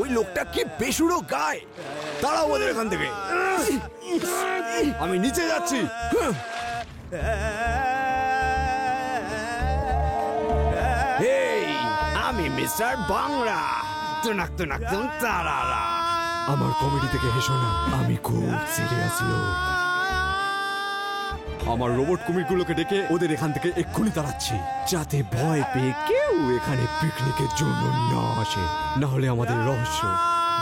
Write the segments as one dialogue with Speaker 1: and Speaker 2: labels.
Speaker 1: ওই লোকটা কি বেসুরো গায়। দাঁড়াও ওদের এখান থেকে, আমি নিচে যাচ্ছি। আমি মিস্টার বাংলা।
Speaker 2: আমার কমেডি থেকে হেসো না, আমি খুব সিরিয়াস লোক। আমার রোবট কুমিরগুলোকে ডেকে ওদের এখান থেকে এক্ষুনি তাড়াচ্ছি, যাতে ভয় পেয়ে কেউ এখানে পিকনিকের জন্য না আসে। না হলে আমাদের রহস্য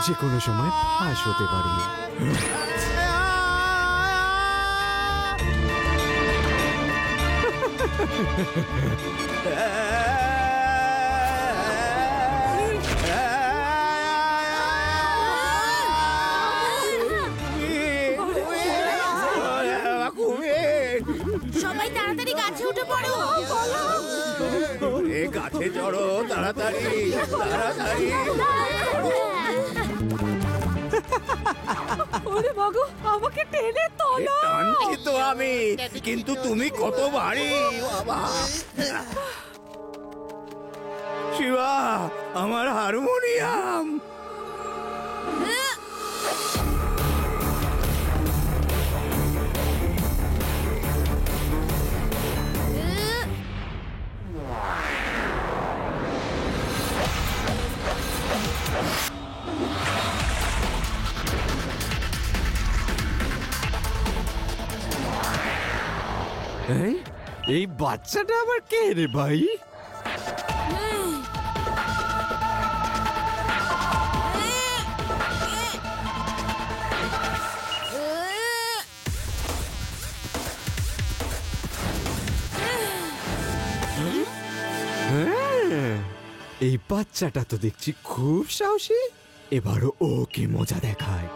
Speaker 2: যে কোনো সময় ফাঁস হতে পারে।
Speaker 3: সবাই তাড়াতাড়ি গাছে উঠে পড়ো।
Speaker 1: গাছে চড়ো তাড়াতাড়ি তাড়াতাড়ি।
Speaker 4: ওরে মাগো, আমাকে টেনে তোলো।
Speaker 1: টানছি তো আমি, কিন্তু তুমি কত ভারী বাবা। শিবা, আমার হারমোনিয়াম।
Speaker 2: এই বাচ্চাটা আবার কে রে ভাই? এই বাচ্চাটা তো দেখছি খুব সাহসী। এবারও ওকে মজা দেখায়।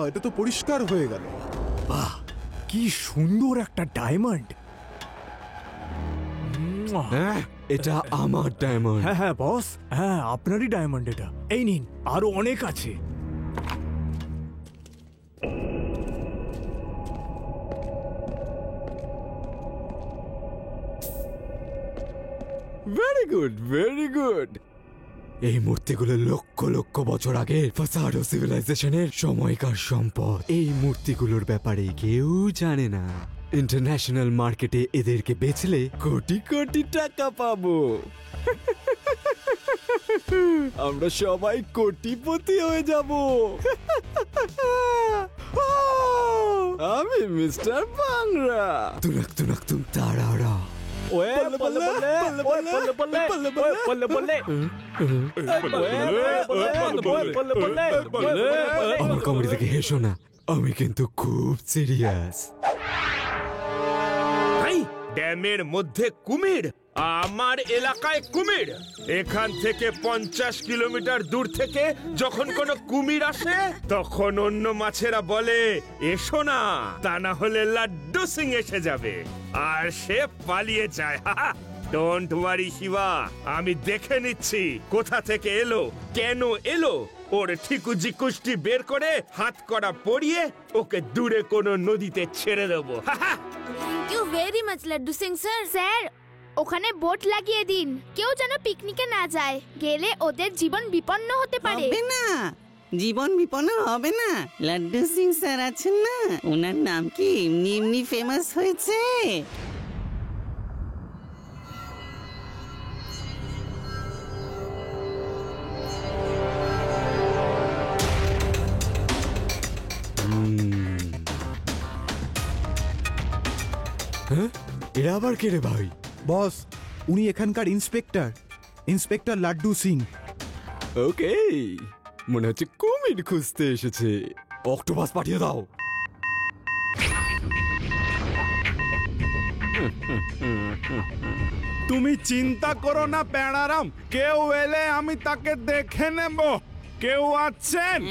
Speaker 5: এটা তো পরিষ্কার হয়ে গেল।
Speaker 2: বাহ, কি সুন্দর একটা ডায়মন্ড। এটা আমার ডায়মন্ড।
Speaker 6: হ্যাঁ হ্যাঁ বস, হ্যাঁ আপনারই ডায়মন্ড এটা। এই নিন, আরো অনেক আছে।
Speaker 2: Very good, very good. এই মূর্তিগুলো লক্ষ লক্ষ বছর আগে ফাসাডো সিভিলাইজেশনের সময়কার সম্পদ। এই মূর্তিগুলোর ব্যাপারে কেউ জানে না। ইন্টারন্যাশনাল মার্কেটে এদেরকে বেচলে কোটি কোটি টাকা পাবো। আমরা সবাই কোটিপতি হয়ে যাব। আমি মিস্টার বাংলা। তুনাক তুনাক তুম তারারা। আমার কমেডি থেকে হেসো না, আমি কিন্তু খুব সিরিয়াস।
Speaker 3: ভাই, ড্যামের মধ্যে কুমির, আমার এলাকায় কুমির। এখান থেকে 50 কিলোমিটার দূর থেকে যখন কোনো কুমির আসে তখন অন্য মাছেরা বলে এসো না, তা না হলে লাড্ডু সিং এসে যাবে, আর সে পালিয়ে যায়। ডোন্ট ওয়ারি শিবা, আমি দেখে নিচ্ছি কোথা থেকে এলো, কেন এলো। ওর ঠিকুজি কুষ্টি বের করে হাত করা পরিয়ে ওকে দূরে কোনো নদীতে ছেড়ে দেবো।
Speaker 7: Thank you very much Laddu Singh sir. Sir, ওখানে বোট লাগিয়ে দিন, কেউ যেন পিকনিকে না যায়, গেলে ওদের জীবন বিপন্ন হতে পারে।
Speaker 8: হবে না, জীবন বিপন্ন হবে না। লাড্ডু সিং স্যার আছেন না, ওনার নাম কি এমনি এমনি ফেমাস হয়েছে।
Speaker 2: হ্যাঁ, এরা আবার কে রে ভাই?
Speaker 5: বস, উনি এখানকার ইন্সপেক্টর লাড্ডু সিং।
Speaker 2: ওকে, মনে হচ্ছে কুমির খুঁজতে এসেছে। অক্টোপাস পাঠিয়ে দাও।
Speaker 9: তুমি চিন্তা করো না প্যাড়ারাম, কেউ এলে আমি তাকে দেখে নেব। কেউ আছেন?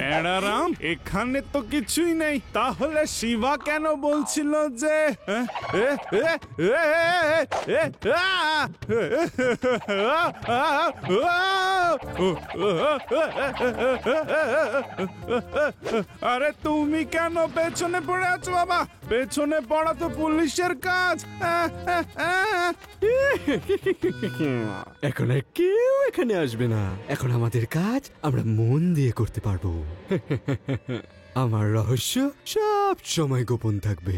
Speaker 9: প্যাড়ারাম, এখানে তো কিছুই নেই। তাহলে শিবা কেন বলছিল যে আরে তুমি কেন পেছনে পড়ে আছো বাবা? পেছনে পড়া তো পুলিশের কাজ।
Speaker 2: এখন আর কেউ এখানে আসবে না। এখন আমাদের কাজ আমরা মন দিয়ে করতে পারবো। আমার রহস্য সব সময় গোপন থাকবে।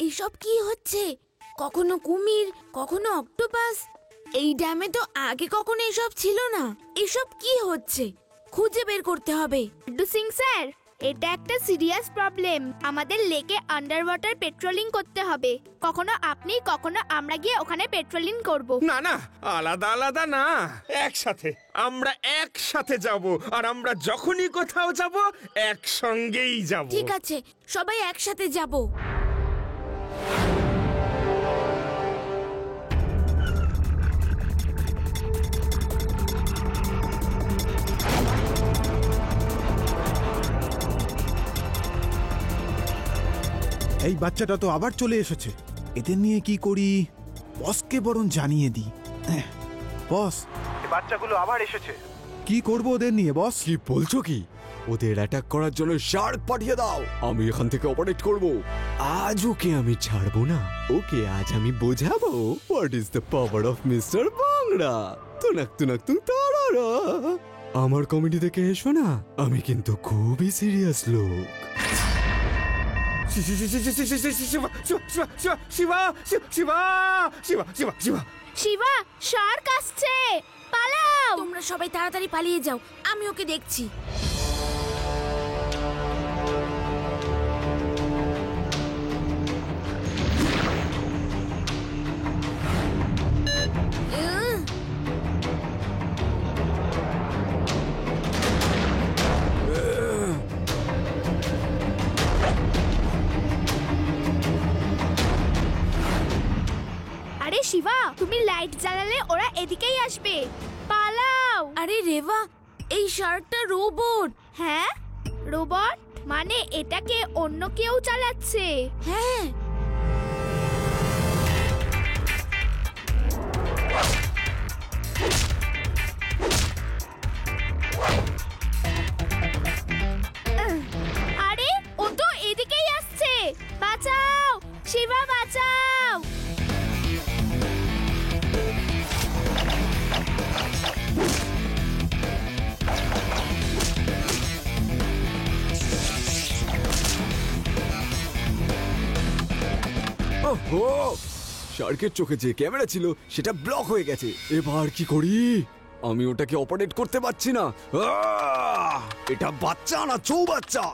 Speaker 7: এইসব কি হচ্ছে? কখনো কুমির, কখনো অক্টোপাস। এই ড্যামে তো আগে কখনো এসব ছিল না। এসব কি হচ্ছে? খুঁজে বের করতে হবে। লাড্ডু সিং স্যার, এটা একটা সিরিয়াস প্রবলেম। আমাদের লেকে আন্ডার ওয়াটার পেট্রোলিং করতে হবে। কখনো আপনি, কখনো আমরা গিয়ে ওখানে পেট্রোলিং করব।
Speaker 3: না না, আলাদা আলাদা না, একসাথে। আমরা একসাথে যাব, আর আমরা যখনই কোথাও যাব একসঙ্গেই যাব।
Speaker 7: ঠিক আছে, সবাই একসাথে যাব।
Speaker 5: এই বাচ্চাটা তো আবার চলে এসেছে। এদের নিয়ে কি করি? বসকে বরং জানিয়ে দিই। বস,
Speaker 6: বাচ্চাগুলো আবার এসেছে।
Speaker 5: কি করব ওদের নিয়ে বস?
Speaker 2: কি বলছো কি? ওদের অ্যাটাক করার জন্য শার্ক পাঠিয়ে দাও। আমি এখান থেকে অপারেট করব। আজ ওকে আমি ছাড়বো না। ওকে আজ আমি বোঝাবো what is the power of mister Bangla. তুনাক তুনাক তুন তারারা। আমার কমেডি দেখে এসো না, আমি কিন্তু খুবই সিরিয়াস লোক।
Speaker 7: শিবা, শার্ক আসছে, পালাও। তোমরা সবাই তাড়াতাড়ি পালিয়ে যাও, আমি ওকে দেখছি। আরে শিবা, তুমি লাইট জ্বালালে ওরা এদিকেই আসবে, পালাও। আরে রেবা, এই শার্কটা রোবট। হ্যাঁ, রোবট মানে এটাকে অন্য কেউ চালাচ্ছে। হ্যাঁ, আরে ও তো এদিকেই আসছে। বাঁচাও শিবা, বাঁচাও।
Speaker 2: ওহো, শার্কের চোখে যে ক্যামেরা ছিল সেটা ব্লক হয়ে গেছে। এবার কি করি? আমি ওটাকে অপারেট করতে পারছি না। এটা বাচ্চা না চৌবাচ্চা?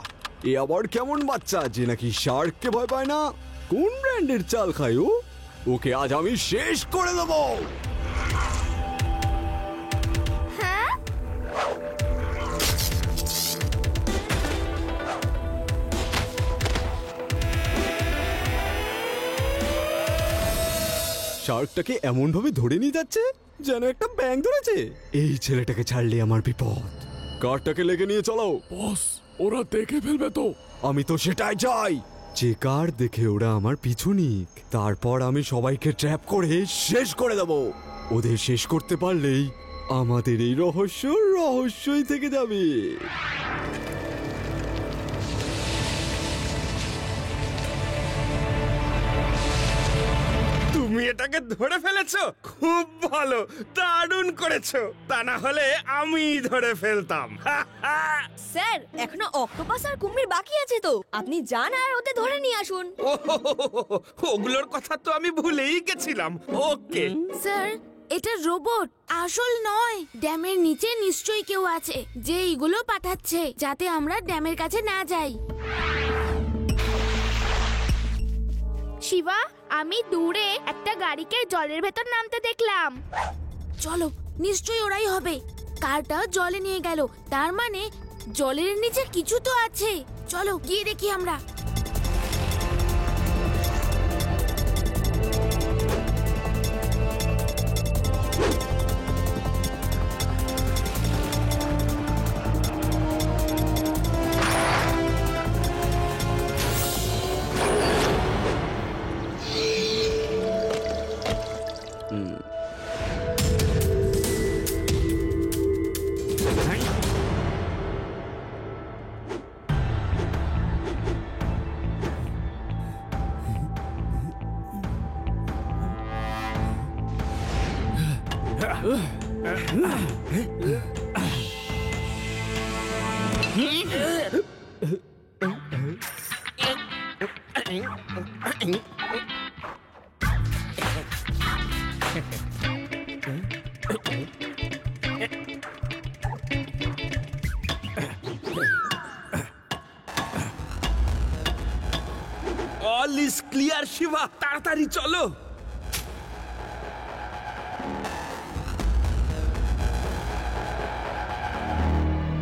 Speaker 2: এ আবার কেমন বাচ্চা যে নাকি শার্ককে ভয় পায় না? কোন ব্র্যান্ডের চাল খায় ও? ওকে আজ আমি শেষ করে দেবো।
Speaker 7: হ্যাঁ,
Speaker 2: শার্কটাকে এমন ভাবে ধরে নিয়ে যাচ্ছে যেন একটা ব্যাঙ ধরেছে। এই ছেলেটাকে ছাড়লে আমার বিপদ। কারটাকে লেগে নিয়ে চলো।
Speaker 6: বস, ওরা দেখে ফেলবে তো।
Speaker 2: আমি তো সেটাই চাই, যে কার দেখে ওরা আমার পিছু নিক, তারপর আমি সবাইকে ট্র্যাপ করে শেষ করে দেব। ওদের শেষ করতে পারলেই আমাদের এই রহস্যই থেকে যাবে।
Speaker 3: তুমি এটাকে ধরে ফেলেছো, খুব ভালো, দারুণ করেছো। তা না হলে আমি ধরে ফেলতাম।
Speaker 4: স্যার, এখনো অক্টোপাস আর কুমির বাকি আছে তো, আপনি যান আর ওদের ধরে নিয়ে আসুন।
Speaker 3: ওগুলোর কথা তো আমি ভুলেই গেছিলাম। ওকে
Speaker 7: স্যার, এটা রোবট, আসল নয়। ড্যামের নিচে নিশ্চয়ই কেউ আছে যে এইগুলো পাঠাচ্ছে, যাতে আমরা ড্যামের কাছে না যাই।
Speaker 10: শিবা, আমি দূরে একটা গাড়িকে জলের ভেতর নামতে দেখলাম।
Speaker 7: চলো, নিশ্চয়ই ওরাই হবে। কারটা জলে নিয়ে গেল, তার মানে জলের নিচে কিছু তো আছে। চলো গিয়ে দেখি আমরা।
Speaker 3: অল ইজ ক্লিয়ার শিবা, তাড়াতাড়ি চলো।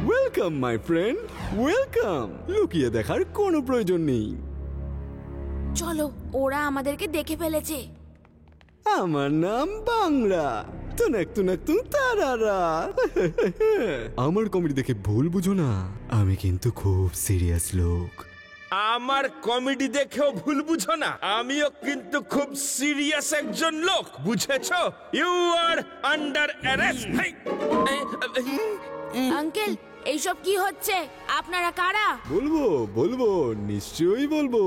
Speaker 2: Welcome my friend, welcome. লুকিয়ে দেখার কোনো প্রয়োজন নেই।
Speaker 7: চলো, ওরা আমাদেরকে দেখে ফেলেছে।
Speaker 2: আমার নাম বাংলা, তারারা। আমার কমেডি দেখে ভুল বুঝো না, আমি কিন্তু খুব সিরিয়াস লোক।
Speaker 3: আমার কমেডি দেখেও ভুল বুঝো না, আমিও কিন্তু খুব সিরিয়াস একজন লোক, বুঝেছো? You are under arrest.
Speaker 7: Uncle, এইসব কি হচ্ছে? আপনারা কারা?
Speaker 2: বলবো, নিশ্চয়ই বলবো।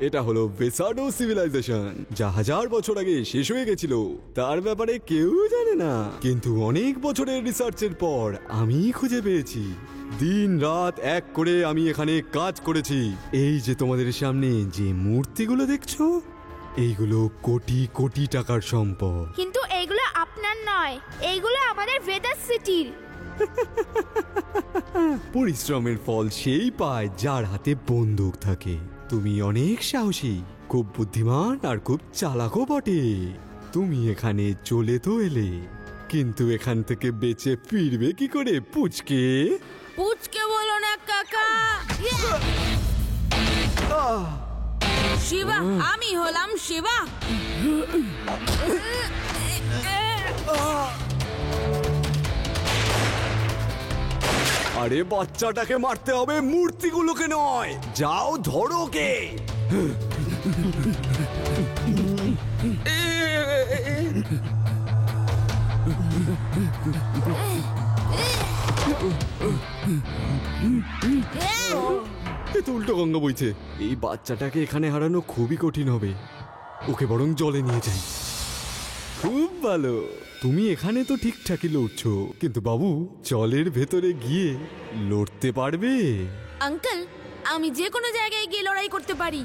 Speaker 2: এটা হলো ভেসাডো সিভিলাইজেশন, যা 1000 বছর আগে শেষ হয়ে গেছিল। তার ব্যাপারে কেউ জানে না, কিন্তু অনেক বছরের রিসার্চের পর আমি খুঁজে পেয়েছি। দিন রাত এক করে আমি এখানে কাজ করেছি। এই যে তোমাদের সামনে যে মূর্তিগুলো দেখছো, এইগুলো কোটি কোটি টাকার সম্পদ।
Speaker 10: কিন্তু এইগুলো আপনার নয়, এইগুলো আমাদের ভেদাস সিটির।
Speaker 2: পরিশ্রমের ফল সেই পায় যার হাতে বন্দুক থাকে। তুমি অনেক সাহসী, খুব বুদ্ধিমান আর খুব চালাকও বটে। তুমি এখানে চলে তো এলে, কিন্তু এখান থেকে বেঁচে ফিরবে কি করে পুচকে?
Speaker 7: পুচকে বলো না কাকা। শিবা, আমি হলাম শিবা।
Speaker 2: আরে বাচ্চাটাকে মারতে হবে, মূর্তিগুলোকে নয়। যাও ধরো কে। এ তো উল্টো গঙ্গা বইছে। এই বাচ্চাটাকে এখানে হারানো খুবই কঠিন হবে। ওকে বরং জলে নিয়ে যাই। খুব ভালো, তুমি এখানে তো ঠিকঠাকই লড়ছো, কিন্তু বাবু জলের ভেতরে গিয়ে লড়তে পারবে?
Speaker 7: আঙ্কেল, আমি যে কোনো জায়গায় গিয়ে লড়াই করতে পারি।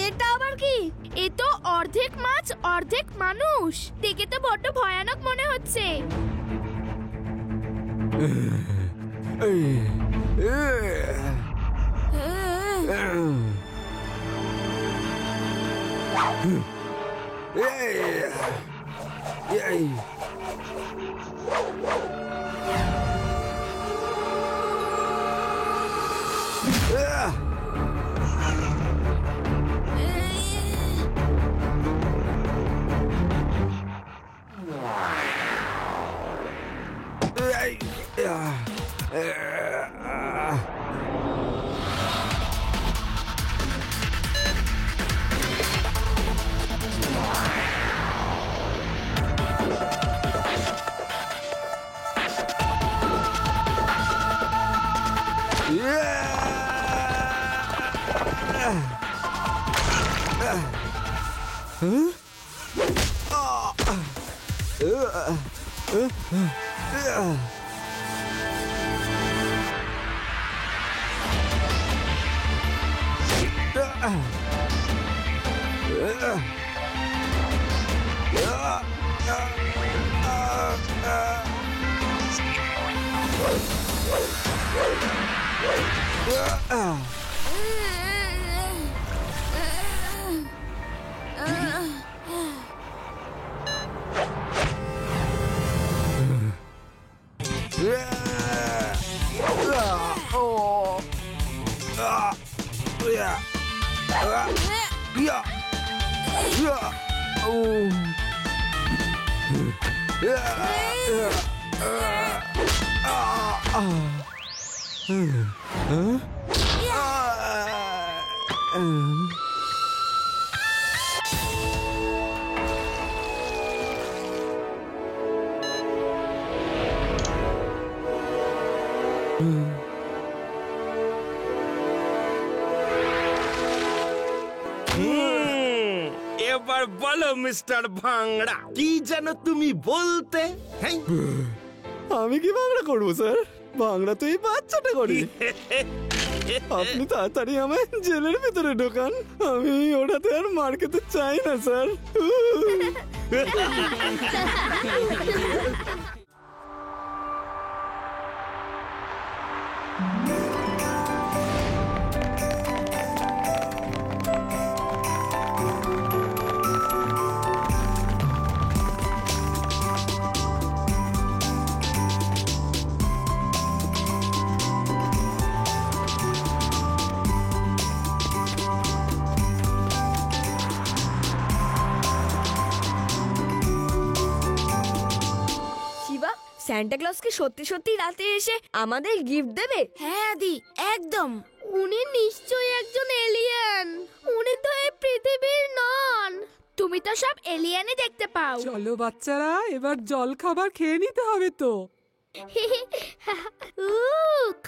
Speaker 10: এটা আবার কি? এ তো অর্ধেক মাছ অর্ধেক মানুষ, দেখে তো বড্ড ভয়ানক মনে হচ্ছে।
Speaker 3: এবার বলো মিস্টার ভাংড়া, কি যেন তুমি বলতে? হ্যাঁ,
Speaker 2: আমি কি বাংলা করবো স্যার? বাংলা তো এই বাচ্চাটা করি। আপনি তাড়াতাড়ি আমায় জেলের ভিতরে ঢোকান, আমি ওটাতে আর মার খেতে চাই না স্যার।
Speaker 4: স্যান্টা ক্লজ কি সত্যি সত্যি রাতে এসে আমাদের গিফট দেবে?
Speaker 7: হ্যাঁ আদি, একদম।
Speaker 10: উনি নিশ্চয়ই একজন এলিয়েন। উনি তো এই পৃথিবীর নন। তুমি তো সব এলিয়েনই দেখতে পাও।
Speaker 11: চলো বাচ্চারা, এবার জল খাবার খেয়ে নিতে হবে তো।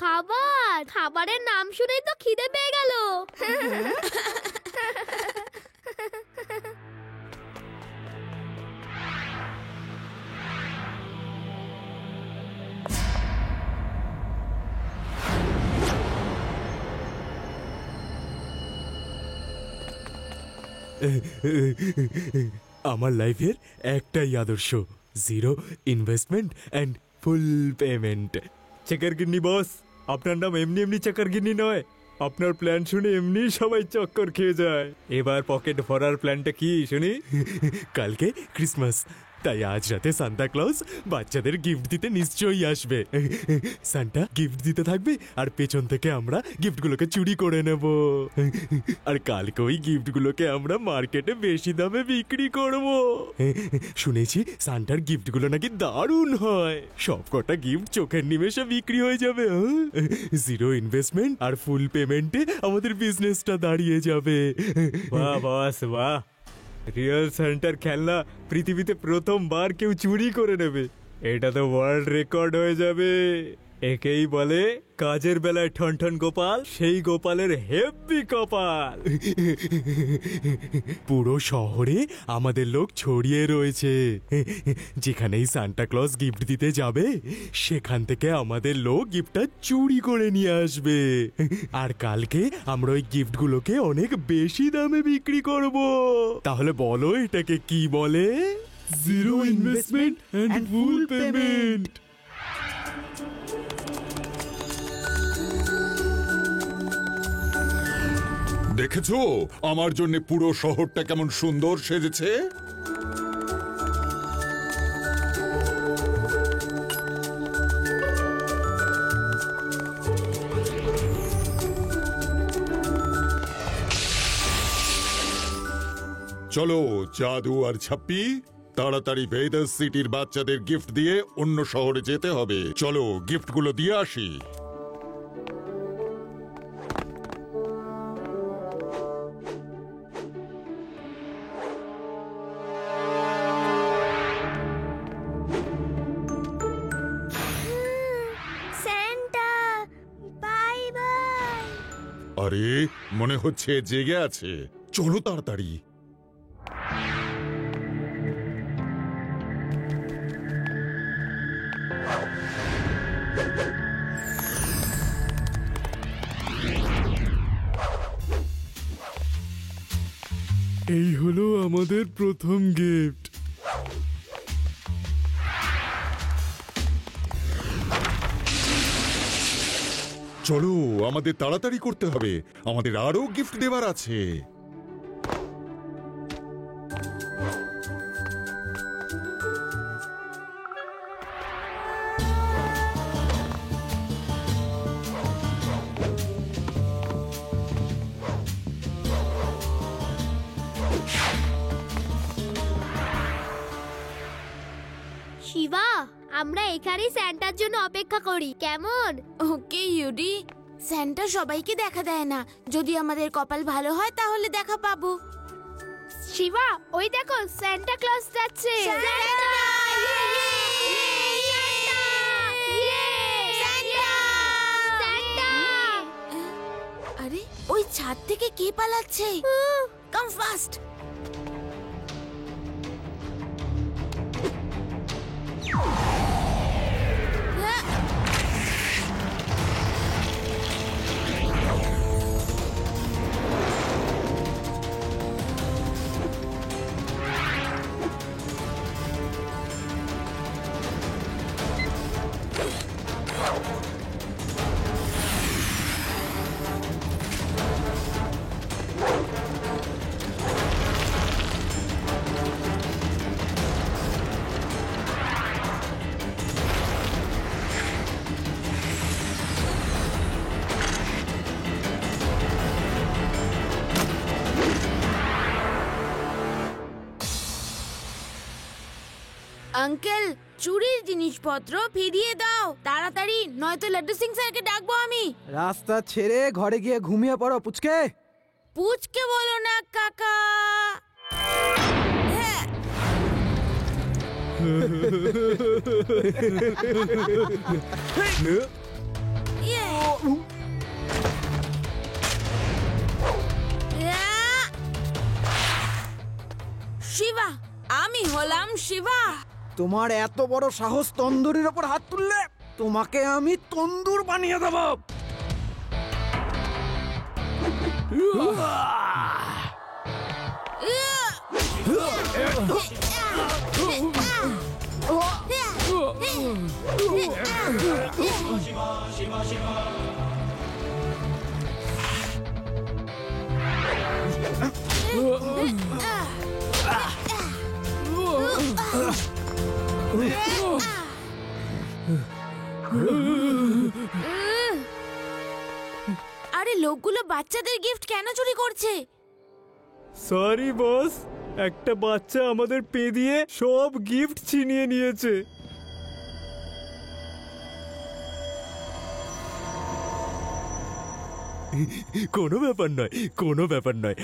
Speaker 10: খাবার, খাবারের নাম শুনেই তো খিদে পেয়ে গেল।
Speaker 2: আমার লাইফের একটাই আদর্শ, zero investment and full payment. চেকারগিন্নি বস, আপনার নাম এমনি এমনি চেকারগিন্নি নয়। আপনার প্ল্যান শুনে এমনি সবাই চক্কর খেয়ে যায়। এবার পকেট ভরার প্ল্যানটা কি শুনি? কালকে ক্রিসমাস, তাই আজ রাতে সান্তা ক্লজ বাচ্চাদের গিফট দিতে নিশ্চয়ই আসবে। সান্টা গিফট দিতে থাকবে আর পেছন থেকে আমরা গিফটগুলোকে চুরি করে নেব। আর কালকে ওই গিফটগুলোকে আমরা মার্কেটে বেশি দামে বিক্রি করব। শুনেছি সান্টার গিফটগুলো নাকি দারুণ হয়। সব কটা গিফট চোখের নিমেষে বিক্রি হয়ে যাবে। জিরো ইনভেস্টমেন্ট আর ফুল পেমেন্টে আমাদের বিজনেসটা দাঁড়িয়ে যাবে। বাহ বস বাহ, রিয়েল সান্টার খেলনা পৃথিবীতে প্রথমবার কেউ চুরি করে নেবে, এটা তো ওয়ার্ল্ড রেকর্ড হয়ে যাবে। একেই বলে কাজের বেলায় ঠনঠন গোপাল, সেই গোপালের হেব্বি কপাল। পুরো শহরে আমাদের লোক ছড়িয়ে রয়েছে। যেখানেই সান্টা ক্লজ গিফট দিতে যাবে সেখান থেকে আমাদের লোক গিফটটা চুরি করে নিয়ে আসবে। আর কালকে আমরা ওই গিফটগুলোকে অনেক বেশি দামে বিক্রি করব। তাহলে বলো এটাকে কি বলে? Zero investment and full payment.
Speaker 12: দেখেছো আমার জন্য পুরো শহরটা কেমন সুন্দর সেজেছে? চলো জাদু আর ছাপ্পি, তাড়াতাড়ি ভেদাস সিটির বাচ্চাদের গিফট দিয়ে অন্য শহরে যেতে হবে। চলো গিফটগুলো দিয়ে আসি।
Speaker 10: Santa bye bye.
Speaker 12: আরে মনে হচ্ছে জেগে আছে, চলো তাড়াতাড়ি।
Speaker 2: এই হলো আমাদের প্রথম গিফট।
Speaker 12: চলো আমাদের তাড়াতাড়ি করতে হবে, আমাদের আরো গিফট দেবার আছে।
Speaker 10: শিবা, আমরা এখানেই স্যান্টার জন্য অপেক্ষা করি, কেমন?
Speaker 7: ওকে ইউডি, স্যান্টা সবাইকে দেখা দেয় না। যদি আমাদের কপাল ভালো হয় তাহলে দেখা পাবো।
Speaker 10: শিবা, ওই দেখো সান্টা ক্লজ যাচ্ছে।
Speaker 7: আরে ওই ছাদ থেকে কে পালাচ্ছে? কাম ফাস্ট। আঙ্কেল, চুরির জিনিসপত্র ফিরিয়ে দাও তাড়াতাড়ি, নয়তো লাড্ডু সিং স্যারকে ডাকবো আমি।
Speaker 13: রাস্তা ছেড়ে ঘরে গিয়ে ঘুমিয়ে পড়ো পুচকে।
Speaker 7: পুচকে বলো না কাকা। শিবা, আমি হলাম শিবা।
Speaker 13: তোমার এত বড় সাহস তন্দুরির ওপর হাত তুললে? তোমাকে আমি তন্দুর বানিয়ে দেব।
Speaker 7: আরে লোকগুলো বাচ্চাদের গিফট কেন চুরি করছে?
Speaker 6: সরি বস, একটা বাচ্চা আমাদের পে দিয়ে সব গিফট ছিনিয়ে নিয়েছে।
Speaker 2: কোনো ব্যাপার নয়, কোনো ব্যাপার নয়।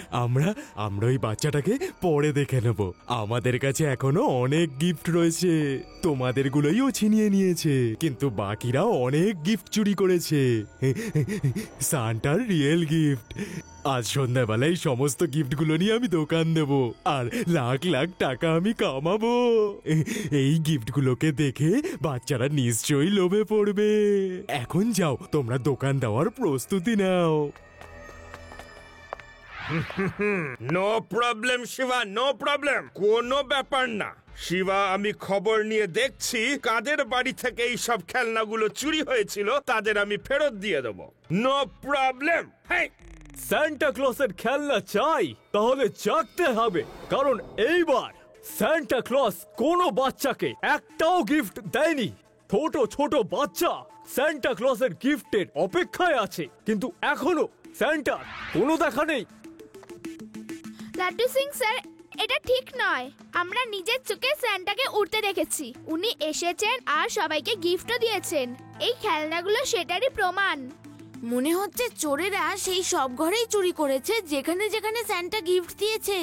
Speaker 2: আমরা ওই বাচ্চাটাকে পরে দেখে নেব। আমাদের কাছে এখনো অনেক গিফট রয়েছে। তোমাদেরগুলোই ও ছিনিয়ে নিয়েছে, কিন্তু বাকিরা অনেক গিফট চুরি করেছে। সান্টার রিয়েল গিফট। আজ সন্ধ্যাবেলায় সমস্ত গিফটগুলো নিয়ে আমি দোকান দেব, আর লাখ লাখ টাকা আমি কামাবো। এই গিফটগুলোকে দেখে বাচ্চারা নিশ্চয়ই লোভে পড়বে। এখন যাও, তোমরা দোকান দেওয়ার প্রস্তুতি নাও।
Speaker 3: No problem Shiva, no problem, কোনো ব্যাপার না। শিবা, আমি খবর নিয়ে দেখছি কাদের বাড়ি থেকে এই সব খেলনাগুলো চুরি হয়েছিল, তাদের আমি ফেরত দিয়ে দেবো। No problem. হ্যাঁ,
Speaker 6: সান্টা ক্লসের খেলনা চাই, তাহলে জাগতে হবে, কারণ এইবার সান্টা ক্লস কোনো বাচ্চাকে একটাও গিফট দেয়নি। ছোট ছোট বাচ্চা সান্টা ক্লসের গিফটের অপেক্ষায় আছে, কিন্তু এখনো সান্টার কোনো দেখা নেই।
Speaker 10: লাড্ডু সিং স্যার, এটা ঠিক নয়। আমরা নিজের চোখে স্যান্টাকে উঠতে দেখেছি। উনি এসেছেন আর সবাইকে গিফটও দিয়েছেন। এই খেলনাগুলো সেটারই প্রমাণ।
Speaker 7: মনে হচ্ছে চোরেরা সেই সব ঘরেই চুরি করেছে যেখানে যেখানে স্যান্টা গিফট দিয়েছে।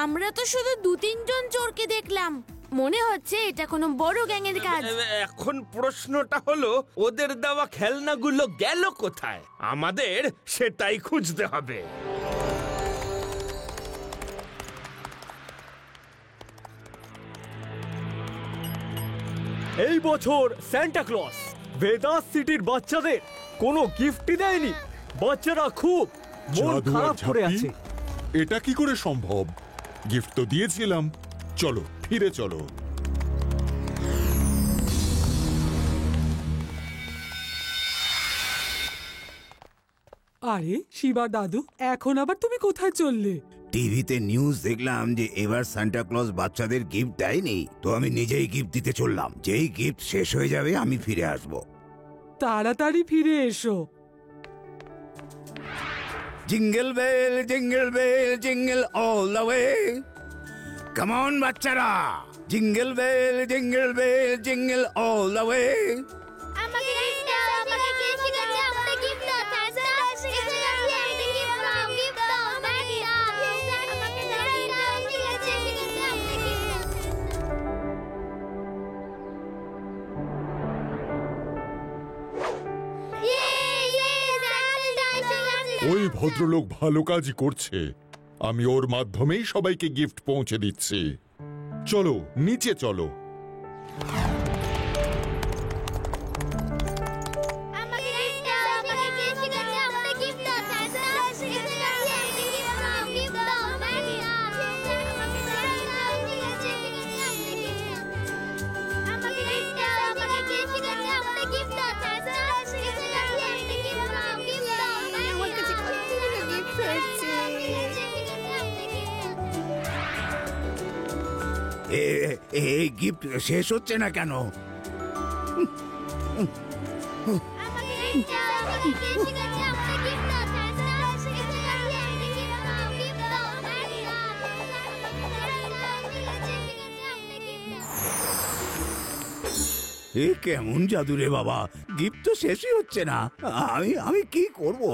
Speaker 7: আমরা তো শুধু 2-3 জন চোরকে দেখলাম। মনে হচ্ছে এটা কোনো বড় গ্যাংয়ের কাজ।
Speaker 3: এখন প্রশ্নটা হলো ওদের দেওয়া খেলনাগুলো গেল কোথায়? আমাদের সেটাই খুঁজতে হবে।
Speaker 6: এই বছর সান্টা ক্লজ ভেদাস সিটির বাচ্চাদের কোনো গিফটই দেয়নি। বাচ্চারা খুব মন
Speaker 12: জাদু আর
Speaker 6: খারাপ করে
Speaker 12: ঝাঁপি?
Speaker 6: আছে।
Speaker 12: এটা কি করে সম্ভব? গিফট তো দিয়েছিলাম। চলো ফিরে চলো।
Speaker 11: আরে শিবা দাদু, এখন আবার তুমি কোথায় চললে?
Speaker 1: টিভিতে নিউজ দেখলাম যে এবার সান্টা ক্লজ বাচ্চাদের গিফট দেয়নি, তো আমি নিজেই গিফট দিতে চললাম। যেই গিফট শেষ হয়ে যাবে আমি ফিরে আসব।
Speaker 11: তাড়াতাড়ি ফিরে এসো।
Speaker 1: Jingle bell jingle all the way, come on বাচ্চারা, jingle bell jingle all the way.
Speaker 10: আমাকে গিফট দাও, আমাকে গিফট দাও, আমাকে গিফট দাও, স্যান্টা এসে গেছে, আমাকে গিফট দাও, গিফট দাও, আমাকে দাও, আমাকে দাও, ঠিক আছে, আমাকে গিফট দাও। ইয়ে স্যান্টা এসে গেছে।
Speaker 12: ওই ভদ্রলোক ভালো কাজই করছে। আমি ওর মাধ্যমেই সবাইকে গিফট পৌঁছে দিচ্ছি। চলো নিচে চলো।
Speaker 10: আমাকে গিফট দাও, আমাকে গিফট দাও, আমাকে গিফট দাও, স্যান্টা এসে গেছে, আমাকে গিফট দাও, গিফট দাও, আমাকে দাও, আমাকে দাও, ঠিক আছে, আমাকে গিফট দাও, আমাকে গিফট দাও, আমাকে গিফট দাও, স্যান্টা এসে গেছে, আমাকে গিফট দাও, গিফট দাও, আমার কাছে কতগুলো গিফট আছে।
Speaker 1: এই গিফট শেষ হচ্ছে না কেন? এ কেমন জাদু রে বাবা, গিফট তো শেষই হচ্ছে না। আমি কি করব?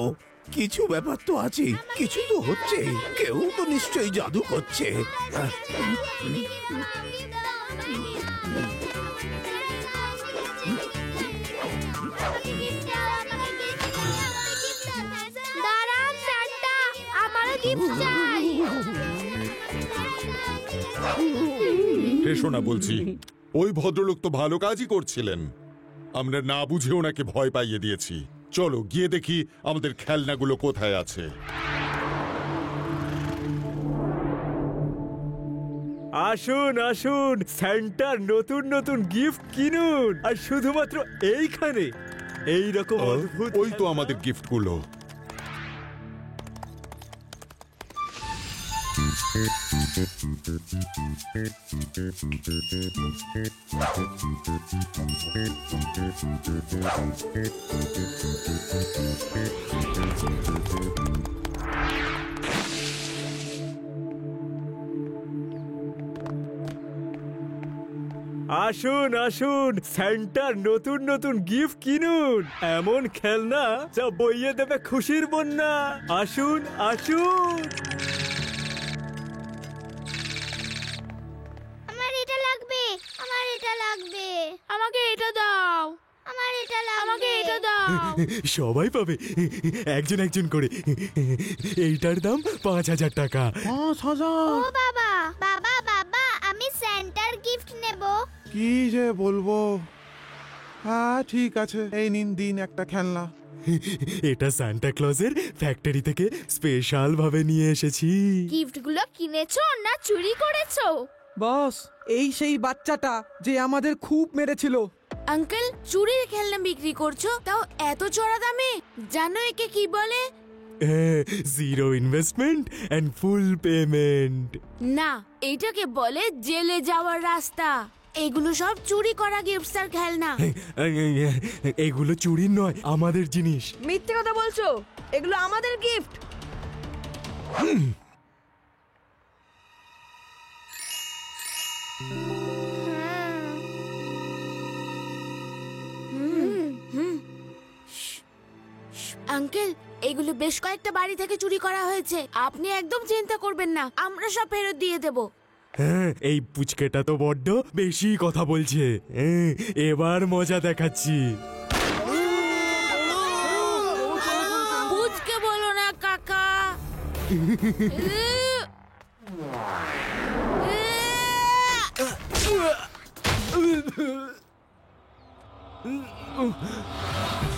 Speaker 1: কিছু ব্যাপার তো আছে, কিছু তো হচ্ছে, কেউ তো নিশ্চয়ই জাদু করছে।
Speaker 10: দাঁড়ান স্যান্টা, আমারও গিফট চাই।
Speaker 12: এসো না বলছি। ওই ভদ্রলোক তো ভালো কাজই করছিলেন। আমরা না বুঝে ওনাকে ভয় পাইয়ে দিয়েছি। চলো গিয়ে দেখি আমাদের খেলনাগুলো কোথায় আছে।
Speaker 6: আসুন আসুন, সান্টার নতুন নতুন গিফট কিনুন। আর শুধুমাত্র এইখানে এইরকম অদ্ভুত।
Speaker 12: ওই তো আমাদের গিফটগুলো।
Speaker 6: আসুন আসুন, সান্টার নতুন নতুন গিফট কিনুন। এমন খেলনা যা বইয়ে দেবে খুশির বন্যা। আসুন আসুন।
Speaker 10: আমার এটা লাগবে, আমার এটা লাগবে, আমাকে এটা দাও, আমার এটা লাগবে, আমাকে এটা দাও।
Speaker 2: সবাই পাবে একজন একজন করে। এইটার দাম 5,000 টাকা।
Speaker 5: 5,000?
Speaker 10: ও বাবা, বাবা বাবা, আমি স্যান্টার গিফট নেব।
Speaker 5: কি যে বলবো। হ্যাঁ ঠিক আছে, এই নিন দিন একটা খেলনা।
Speaker 2: এটা সান্টা ক্লজের ফ্যাক্টরি থেকে স্পেশাল ভাবে নিয়ে এসেছি।
Speaker 10: গিফটগুলো কিনেছো না চুরি করেছো?
Speaker 13: বস, এই সেই বাচ্চাটা যে আমাদের খুব মেরেছিল।
Speaker 7: আঙ্কেল, চুরির খেলনা বিক্রি করছো, তাও এত চড়া দামে? জানো একে কি বলে?
Speaker 2: Zero investment and full payment.
Speaker 7: না, এইটাকে বলে জেলে যাওয়ার রাস্তা। এগুলো সব চুরি করা গিফটস আর খেলনা।
Speaker 2: এগুলো চুরির নয়, আমাদের জিনিস।
Speaker 4: মিথ্যে কথা বলছো, এগুলো আমাদের গিফট।
Speaker 7: আঙ্কেল, এগুলো বেশ কয়েকটা বাড়ি থেকে চুরি করা হয়েছে। আপনি একদম চিন্তা করবেন না, আমরা সব ফেরত দিয়ে দেব।
Speaker 2: হ্যাঁ, এই পুচকেটা তো বড্ড বেশি কথা বলছে। এবার মজা দেখাচ্ছি।
Speaker 7: পুচকে বলো না কাকা।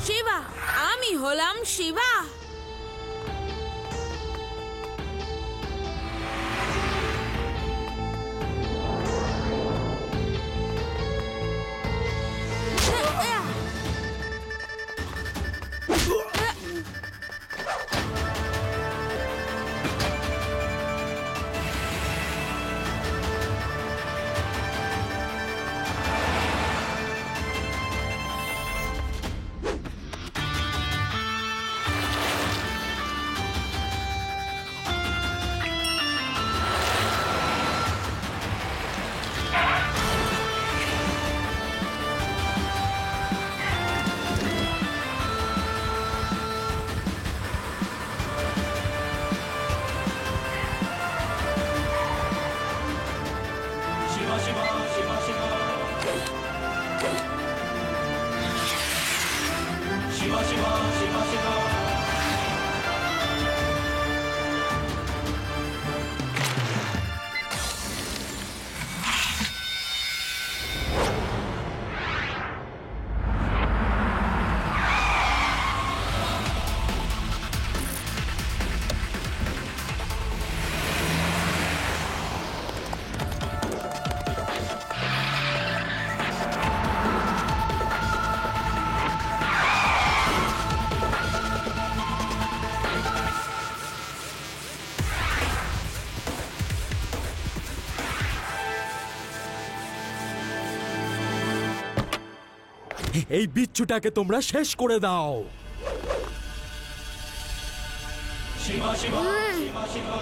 Speaker 7: শিবা, আমি হলাম শিবা।
Speaker 2: এই বিচ্ছুটাকে তোমরা শেষ করে দাও।
Speaker 14: Shiba Shiba Shiba Shiba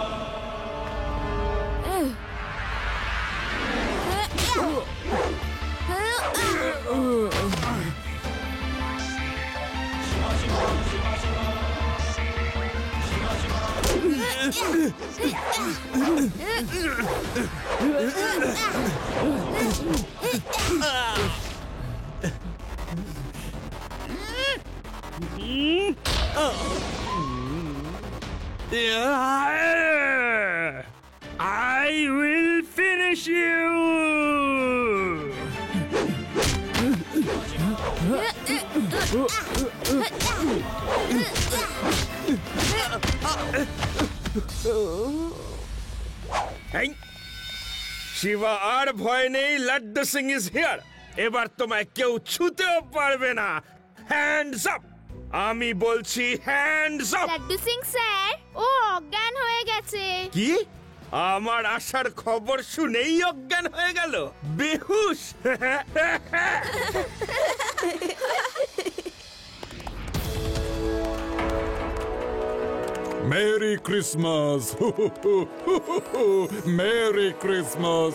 Speaker 3: I will finish you! Shiba আর ভয় নেই, লাড্ডু সিং ইজ হিয়ার। এবার তোমায় কেউ ছুতেও পারবে না। Hands up! আমি বলছি hands up!
Speaker 10: Laddu Singh sir, ও অজ্ঞান হয়ে গেছে।
Speaker 3: কি? আমার আসার খবর শুনেই অজ্ঞান হয়ে গেল? বেহুশ!
Speaker 12: Merry Christmas! Merry Christmas!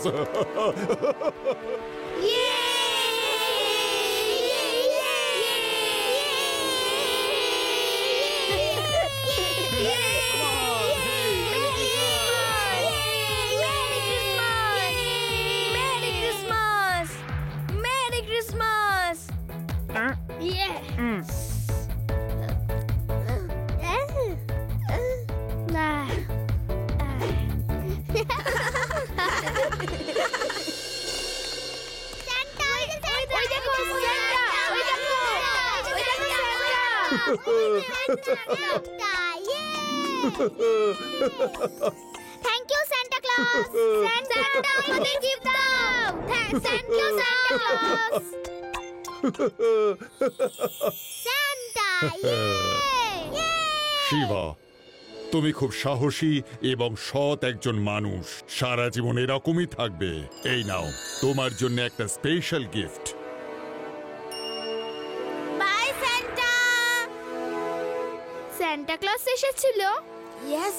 Speaker 10: Thank you, Santa Claus. Santa, আমাদের gift দাও। Thank you, Santa Claus. Santa,
Speaker 12: Shiva, তুমি খুব সাহসী এবং সৎ একজন মানুষ। সারা জীবন এরকমই থাকবে। এই নাও, তোমার জন্য একটা special gift.
Speaker 10: Bye, Santa. Santa Claus এসেছিল?
Speaker 7: Yes.